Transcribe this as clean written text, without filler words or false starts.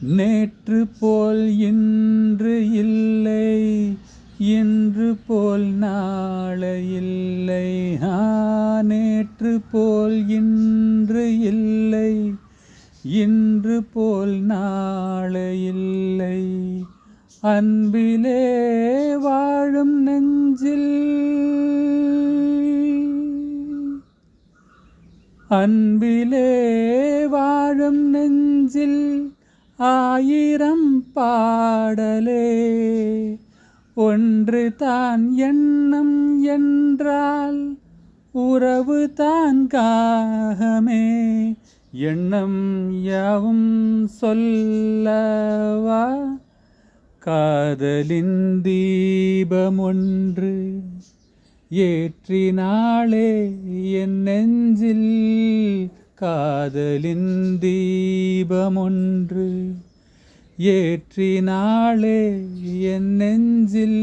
நேற்று போல் இன்று இல்லை, இன்று போல் நாளை இல்லை. நேற்று போல் இன்று இல்லை, இன்று போல் நாளை இல்லை. அன்பிலே வாழும் நெஞ்சில், அன்பிலே வாழும் நெஞ்சில் ஆயிரம் பாடலே. ஒன்று தான் எண்ணம் என்றால் உறவு தான் காகமே. எண்ணம் யாவும் சொல்லவா, காதலின் தீபம் ஒன்று ஏற்றினாளே என் நெஞ்சில். காதலின் தீபம் ஒன்று ஏற்றினாளே என் நெஞ்சில்.